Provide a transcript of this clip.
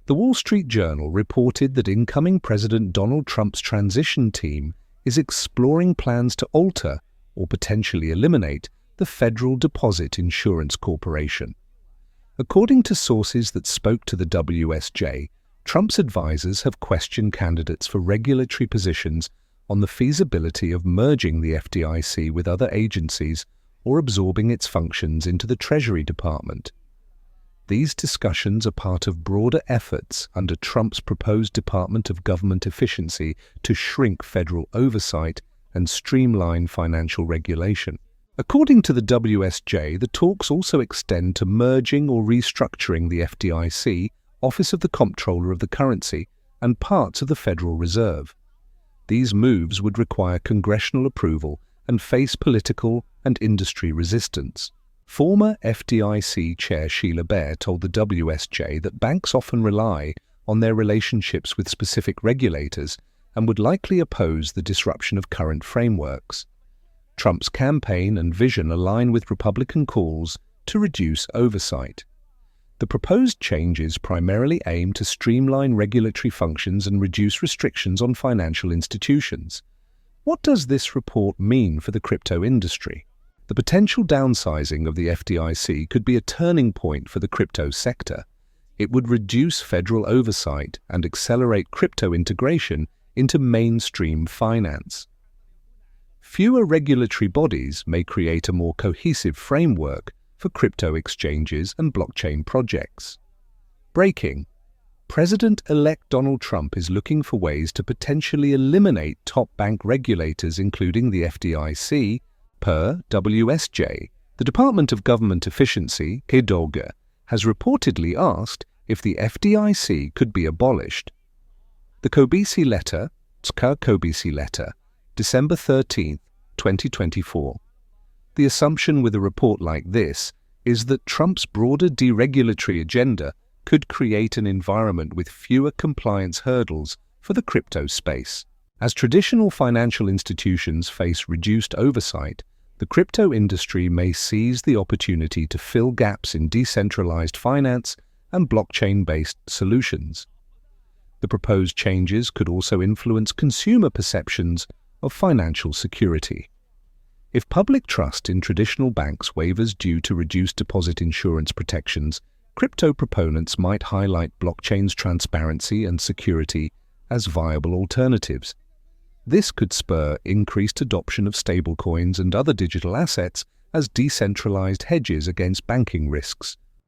The Wall Street Journal reported that incoming President Donald Trump's transition team is exploring plans to alter or potentially eliminate the Federal Deposit Insurance Corporation. According to sources that spoke to the WSJ, Trump's advisors have questioned candidates for regulatory positions on the feasibility of merging the FDIC with other agencies or absorbing its functions into the Treasury Department. These discussions are part of broader efforts under Trump's proposed Department of Government Efficiency to shrink federal oversight and streamline financial regulation. According to the WSJ, the talks also extend to merging or restructuring the FDIC, Office of the Comptroller of the Currency, and parts of the Federal Reserve. These moves would require congressional approval and face political and industry resistance. Former FDIC Chair Sheila Bair told the WSJ that banks often rely on their relationships with specific regulators and would likely oppose the disruption of current frameworks. Trump's campaign and vision align with Republican calls to reduce oversight. The proposed changes primarily aim to streamline regulatory functions and reduce restrictions on financial institutions. What does this report mean for the crypto industry? The potential downsizing of the FDIC could be a turning point for the crypto sector. It would reduce federal oversight and accelerate crypto integration into mainstream finance. Fewer regulatory bodies may create a more cohesive framework for crypto exchanges and blockchain projects. Breaking. President-elect Donald Trump is looking for ways to potentially eliminate top bank regulators, including the FDIC, per WSJ. The Department of Government Efficiency, KDOGA, has reportedly asked if the FDIC could be abolished. The Kobisi letter, December 13, 2024. The assumption with a report like this is that Trump's broader deregulatory agenda could create an environment with fewer compliance hurdles for the crypto space. As traditional financial institutions face reduced oversight, the crypto industry may seize the opportunity to fill gaps in decentralized finance and blockchain-based solutions. The proposed changes could also influence consumer perceptions of financial security. If public trust in traditional banks wavers due to reduced deposit insurance protections, crypto proponents might highlight blockchain's transparency and security as viable alternatives. This could spur increased adoption of stablecoins and other digital assets as decentralized hedges against banking risks.